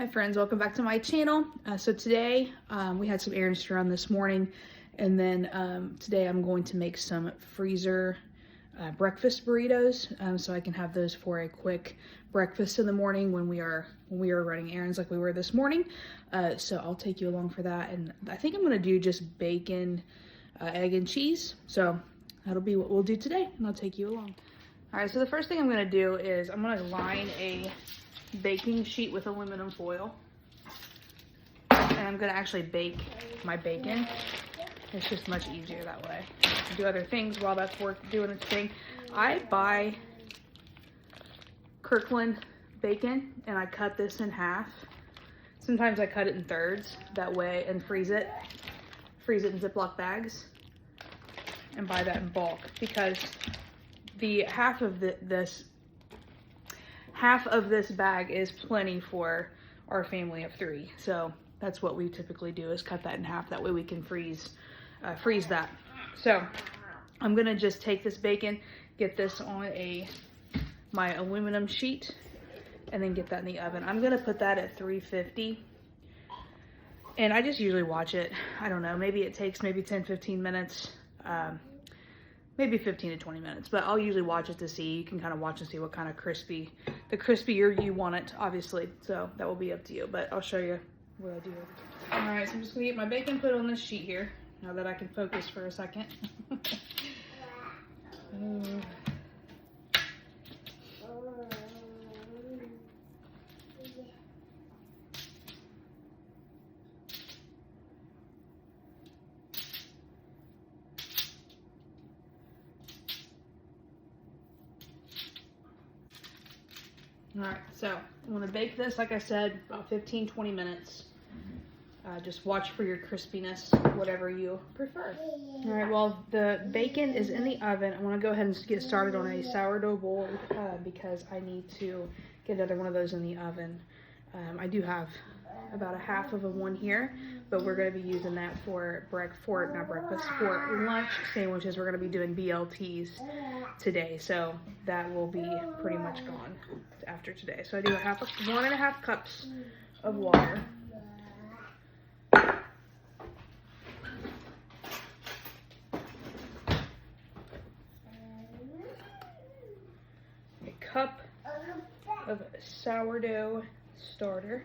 Hi friends, welcome back to my channel. So today we had some errands to run this morning, and then today I'm going to make some freezer breakfast burritos, so I can have those for a quick breakfast in the morning when we are running errands like we were this morning. So I'll take you along for that, and I think I'm gonna do just bacon, egg, and cheese. So that'll be what we'll do today, and I'll take you along. All right, so the first thing I'm gonna do is I'm gonna line a baking sheet with aluminum foil, and I'm gonna actually bake my bacon. It's just much easier that way. I can do other things while that's doing its thing. I buy Kirkland bacon and I cut this in half. Sometimes I cut it in thirds that way and freeze it in Ziploc bags and buy that in bulk, because the half of this bag is plenty for our family of 3. So that's what we typically do, is cut that in half. That way we can freeze that. So I'm gonna just take this bacon, get this on my aluminum sheet, and then get that in the oven. I'm gonna put that at 350. And I just usually watch it. I don't know, maybe it takes maybe 10-15 minutes. Maybe 15 to 20 minutes, but I'll usually watch it to see. You can kind of watch and see what kind of the crispier you want it, obviously. So that will be up to you, but I'll show you what I do. All right, so I'm just gonna get my bacon put on this sheet here, now that I can focus for a second. All right, so I'm gonna bake this, like I said, about 15-20 minutes. Just watch for your crispiness, whatever you prefer. All right, well, the bacon is in the oven. I wanna go ahead and get started on a sourdough bowl because I need to get another one of those in the oven. I do have about a half of one here, but we're gonna be using that for lunch sandwiches. We're gonna be doing BLTs today, so that will be pretty much gone after today. So I do 1.5 cups of water. A cup of sourdough starter.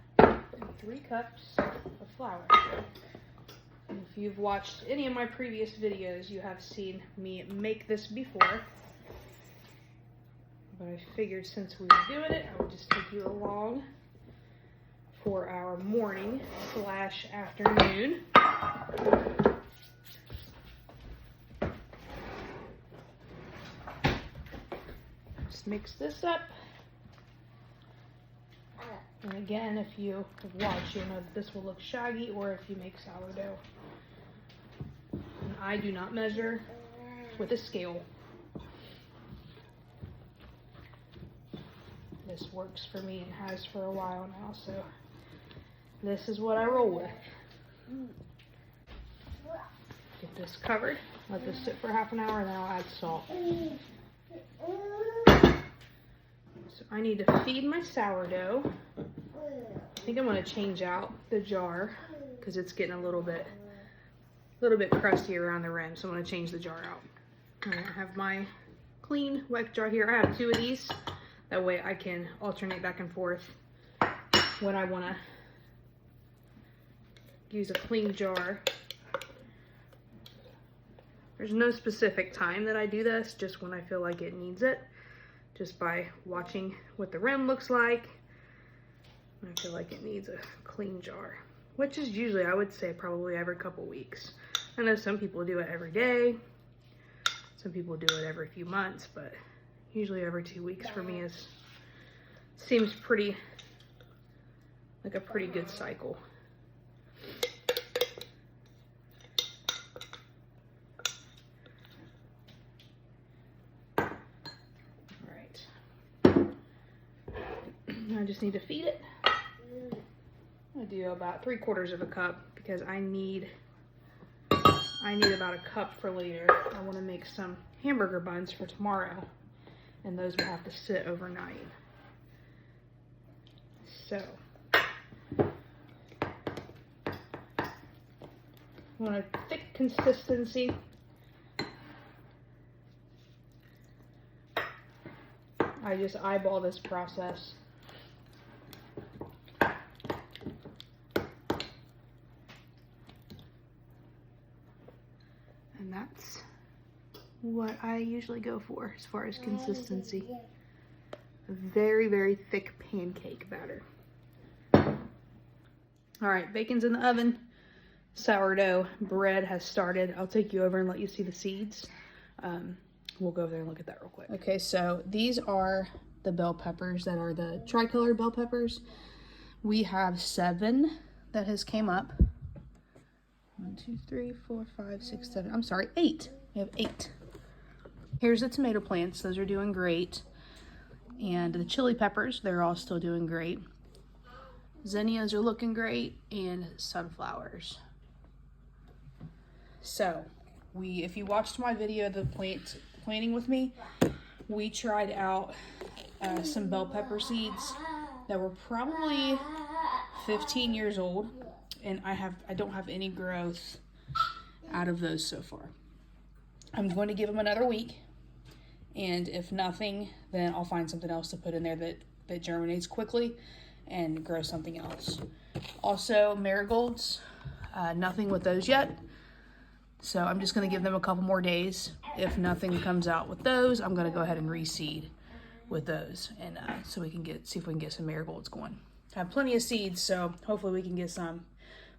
And 3 cups of flour. And if you've watched any of my previous videos, you have seen me make this before. But I figured since we were doing it, I would just take you along for our morning/afternoon. Just mix this up. And again, if you watch, you'll know that this will look shaggy, or if you make sourdough. And I do not measure with a scale. This works for me and has for a while now, so this is what I roll with. Get this covered, let this sit for half an hour, and then I'll add salt. So I need to feed my sourdough. I think I'm going to change out the jar because it's getting a little bit crusty around the rim, so I'm going to change the jar out. All right, I have my clean wet jar here. I have 2 of these. That way I can alternate back and forth when I want to use a clean jar. There's no specific time that I do this, just when I feel like it needs it. Just by watching what the rim looks like. I feel like it needs a clean jar, which is usually, I would say, probably every couple weeks. I know some people do it every day. Some people do it every few months, but usually every 2 weeks for me seems pretty like a pretty good cycle. All right. I just need to feed it. I do about 3/4 of a cup because I need about a cup for later. I want to make some hamburger buns for tomorrow, and those will have to sit overnight. So, I want a thick consistency. I just eyeball this process. And that's what I usually go for as far as consistency. A very, very thick pancake batter. All right, bacon's in the oven. Sourdough bread has started. I'll take you over and let you see the seeds. We'll go over there and look at that real quick. Okay, so these are the bell peppers that are the tricolored bell peppers. We have 7 that has came up. 1, 2, 3, 4, 5, 6, 7. I'm sorry, 8. We have 8. Here's the tomato plants. Those are doing great. And the chili peppers, they're all still doing great. Zinnias are looking great, and sunflowers. So, if you watched my video of the planting with me, we tried out some bell pepper seeds that were probably 15 years old, and I don't have any growth out of those so far. I'm going to give them another week, and if nothing, then I'll find something else to put in there that germinates quickly and grow something else. Also, marigolds, nothing with those yet. So I'm just gonna give them a couple more days. If nothing comes out with those, I'm gonna go ahead and reseed with those, and so we can see if we can get some marigolds going. I have plenty of seeds, so hopefully we can get some.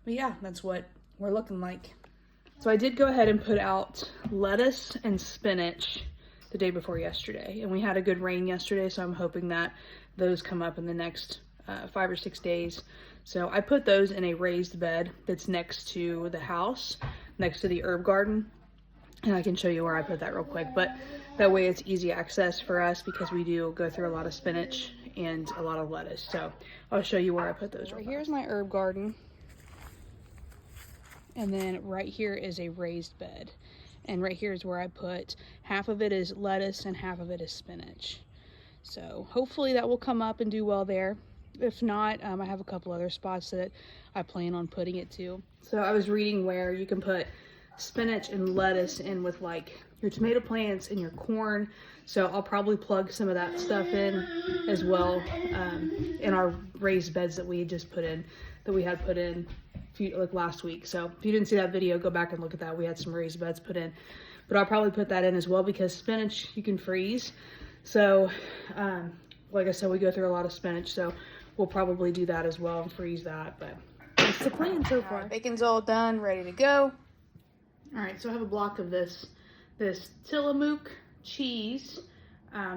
But yeah, that's what we're looking like. So I did go ahead and put out lettuce and spinach the day before yesterday, and we had a good rain yesterday, so I'm hoping that those come up in the next 5 or 6 days. So I put those in a raised bed that's next to the house, next to the herb garden, and I can show you where I put that real quick, but that way it's easy access for us because we do go through a lot of spinach and a lot of lettuce. So I'll show you where I put those. Right here's my herb garden, and then right here is a raised bed, and right here is where I put half of it is lettuce and half of it is spinach. So hopefully that will come up and do well there. If not, I have a couple other spots that I plan on putting it to. So I was reading where you can put spinach and lettuce in with like your tomato plants and your corn. So I'll probably plug some of that stuff in as well in our raised beds that we just put in, that we had put in like last week. So if you didn't see that video, go back and look at that. We had some raised beds put in, but I'll probably put that in as well because spinach you can freeze. So like I said, we go through a lot of spinach, so we'll probably do that as well and freeze that, but that's the plan so far. Bacon's all done, ready to go. All right, so I have a block of this Tillamook cheese.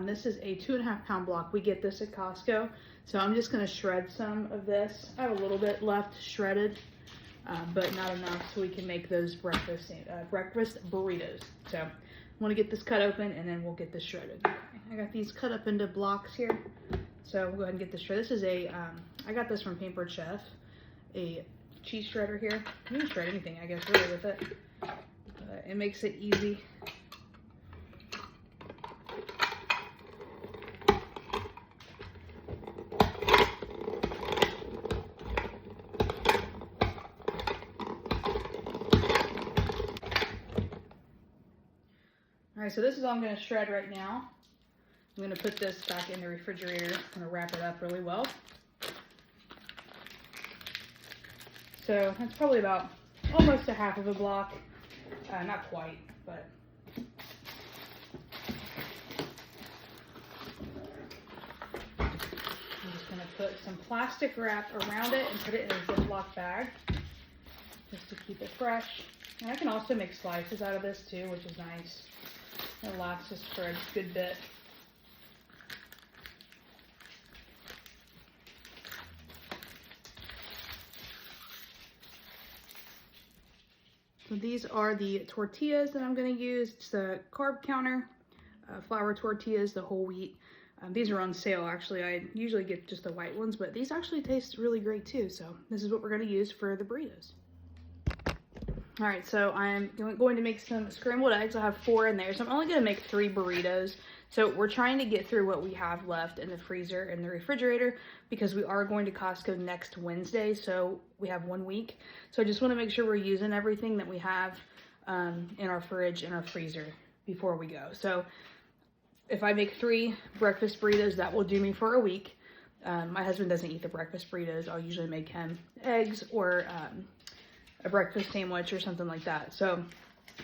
This is a 2.5 pound block. We get this at Costco. So I'm just gonna shred some of this. I have a little bit left shredded, but not enough so we can make those breakfast burritos. So I wanna get this cut open and then we'll get this shredded. I got these cut up into blocks here. So we'll go ahead and get this shredded. This is I got this from Pampered Chef, a cheese shredder here. You can shred anything, I guess, really with it. It makes it easy. All right, so this is all I'm gonna shred right now. I'm gonna put this back in the refrigerator. I'm gonna wrap it up really well. So that's probably about almost a half of a block. Not quite, but. I'm just gonna put some plastic wrap around it and put it in a Ziploc bag, just to keep it fresh. And I can also make slices out of this too, which is nice. It lasts us for a good bit. So these are the tortillas that I'm going to use. It's the carb counter, flour tortillas, the whole wheat. These are on sale actually. I usually get just the white ones, but these actually taste really great too. So this is what we're going to use for the burritos. All right, so I'm going to make some scrambled eggs. I have 4 in there, so I'm only going to make 3 burritos. So we're trying to get through what we have left in the freezer and the refrigerator because we are going to Costco next Wednesday, so we have 1 week. So I just want to make sure we're using everything that we have in our fridge and our freezer before we go. So if I make 3 breakfast burritos, that will do me for a week. My husband doesn't eat the breakfast burritos. I'll usually make him eggs or a breakfast sandwich or something like that. So,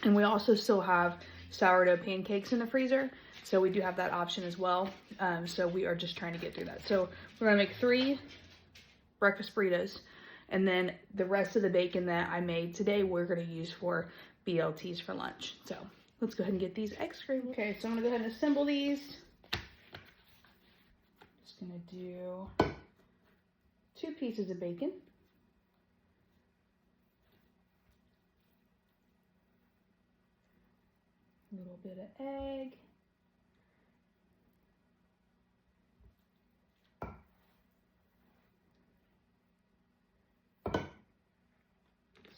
and we also still have sourdough pancakes in the freezer. So we do have that option as well. So we are just trying to get through that. So we're gonna make 3 breakfast burritos. And then the rest of the bacon that I made today, we're gonna use for BLTs for lunch. So let's go ahead and get these eggs scrambled. Okay, so I'm gonna go ahead and assemble these. Just gonna do 2 pieces of bacon. A little bit of egg.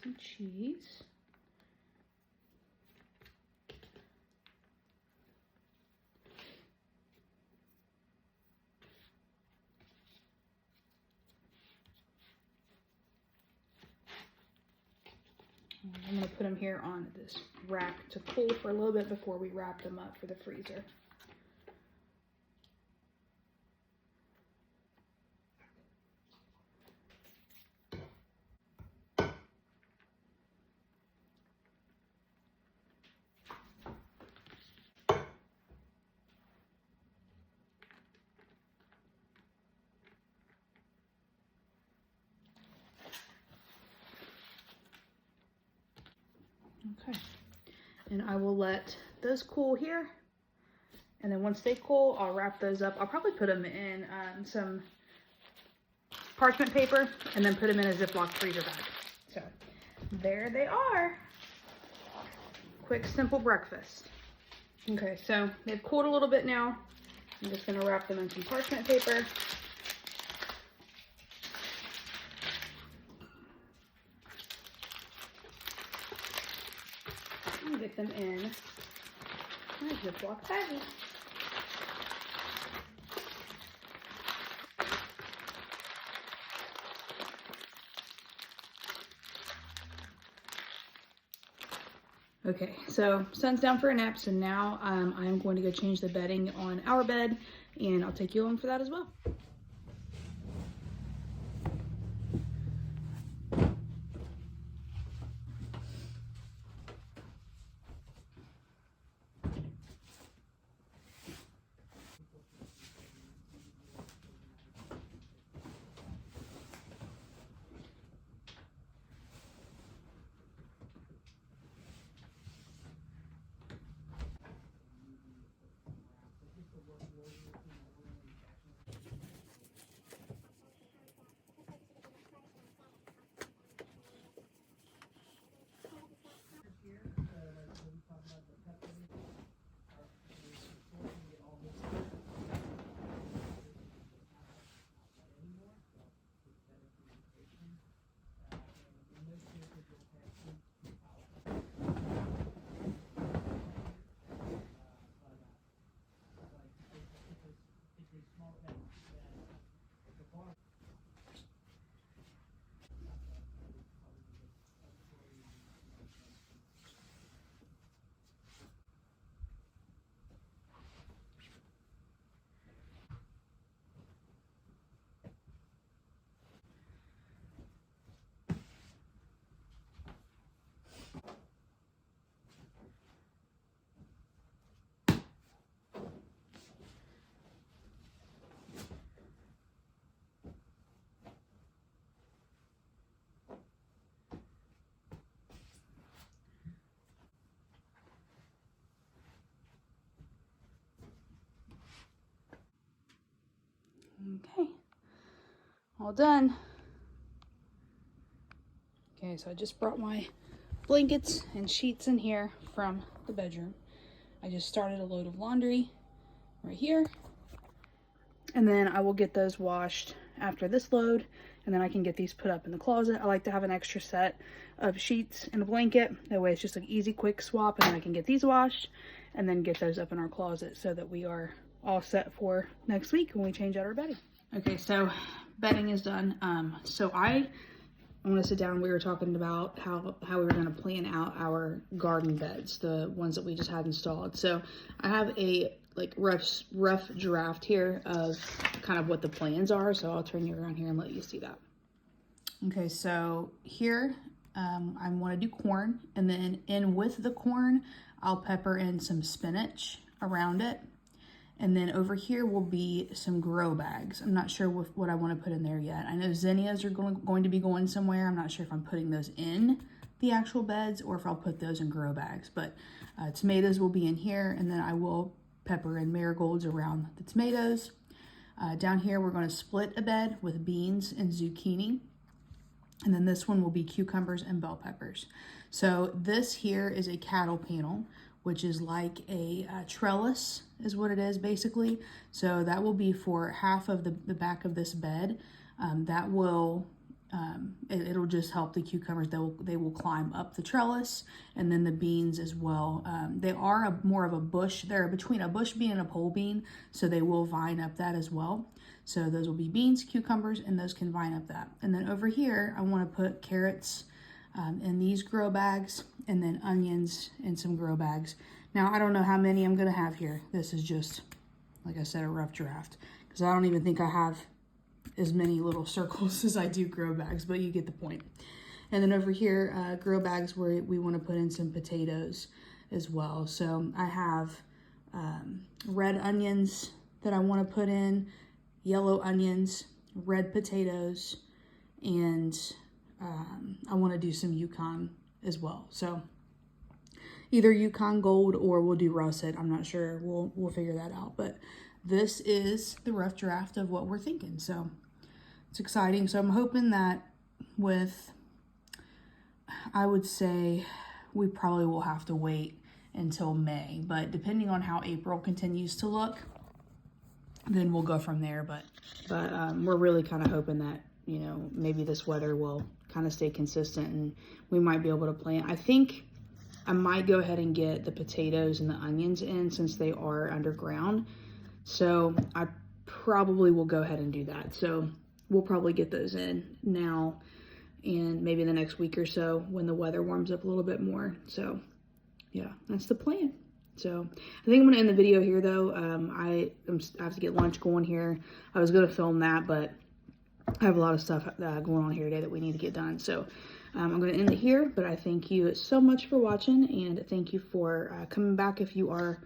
Some cheese. I'm going to put them here on this rack to cool for a little bit before we wrap them up for the freezer. Okay, and I will let those cool here, and then once they cool, I'll wrap those up. I'll probably put them in some parchment paper and then put them in a Ziploc freezer bag. So there they are. Quick, simple breakfast. Okay, so they've cooled a little bit now. I'm just gonna wrap them in some parchment paper. And get them in my Ziploc baggie. Okay, so sun's down for a nap, so now I'm going to go change the bedding on our bed, and I'll take you along for that as well. Okay, all done. Okay, so I just brought my blankets and sheets in here from the bedroom. I just started a load of laundry right here. And then I will get those washed after this load, and then I can get these put up in the closet. I like to have an extra set of sheets and a blanket. That way it's just an easy, quick swap, and then I can get these washed and then get those up in our closet so that we are all set for next week when we change out our bedding. Okay, so bedding is done. So I want to sit down. We were talking about how we were going to plan out our garden beds, the ones that we just had installed. So I have a rough draft here of kind of what the plans are. So I'll turn you around here and let you see that. Okay, so here I want to do corn, and then in with the corn, I'll pepper in some spinach around it. And then over here will be some grow bags. I'm not sure what I want to put in there yet. I know zinnias are going to be going somewhere. I'm not sure if I'm putting those in the actual beds or if I'll put those in grow bags. But tomatoes will be in here, and then I will pepper in marigolds around the tomatoes. Down here, we're going to split a bed with beans and zucchini. And then this one will be cucumbers and bell peppers. So this here is a cattle panel, which is like a trellis is what it is basically. So that will be for half of the back of this bed. That will, it'll just help the cucumbers. They will climb up the trellis, and then the beans as well. They are more of a bush. They're between a bush bean and a pole bean, so they will vine up that as well. So those will be beans, cucumbers, and those can vine up that. And then over here, I want to put carrots in these grow bags, and then onions in some grow bags. Now, I don't know how many I'm going to have here. This is just, like I said, a rough draft, because I don't even think I have as many little circles as I do grow bags, but you get the point. And then over here, grow bags where we want to put in some potatoes as well. So I have red onions that I want to put in, yellow onions, red potatoes, and I want to do some Yukon as well. So either Yukon Gold or we'll do russet. I'm not sure. We'll figure that out. But this is the rough draft of what we're thinking. So it's exciting. So I'm hoping that I would say we probably will have to wait until May. But depending on how April continues to look, then we'll go from there. But we're really kind of hoping that, you know, maybe this weather will kind of stay consistent and we might be able to plant. I think I might go ahead and get the potatoes and the onions in since they are underground. So I probably will go ahead and do that. So we'll probably get those in now and maybe the next week or so when the weather warms up a little bit more. So yeah, that's the plan. So I think I'm going to end the video here though. I have to get lunch going here. I was going to film that, but I have a lot of stuff going on here today that we need to get done. So I'm going to end it here, but I thank you so much for watching, and thank you for coming back if you are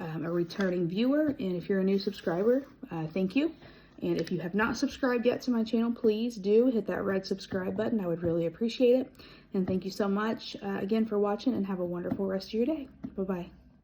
a returning viewer, and if you're a new subscriber, thank you. And if you have not subscribed yet to my channel, please do hit that red subscribe button. I would really appreciate it. And thank you so much again for watching, and have a wonderful rest of your day. Bye-bye.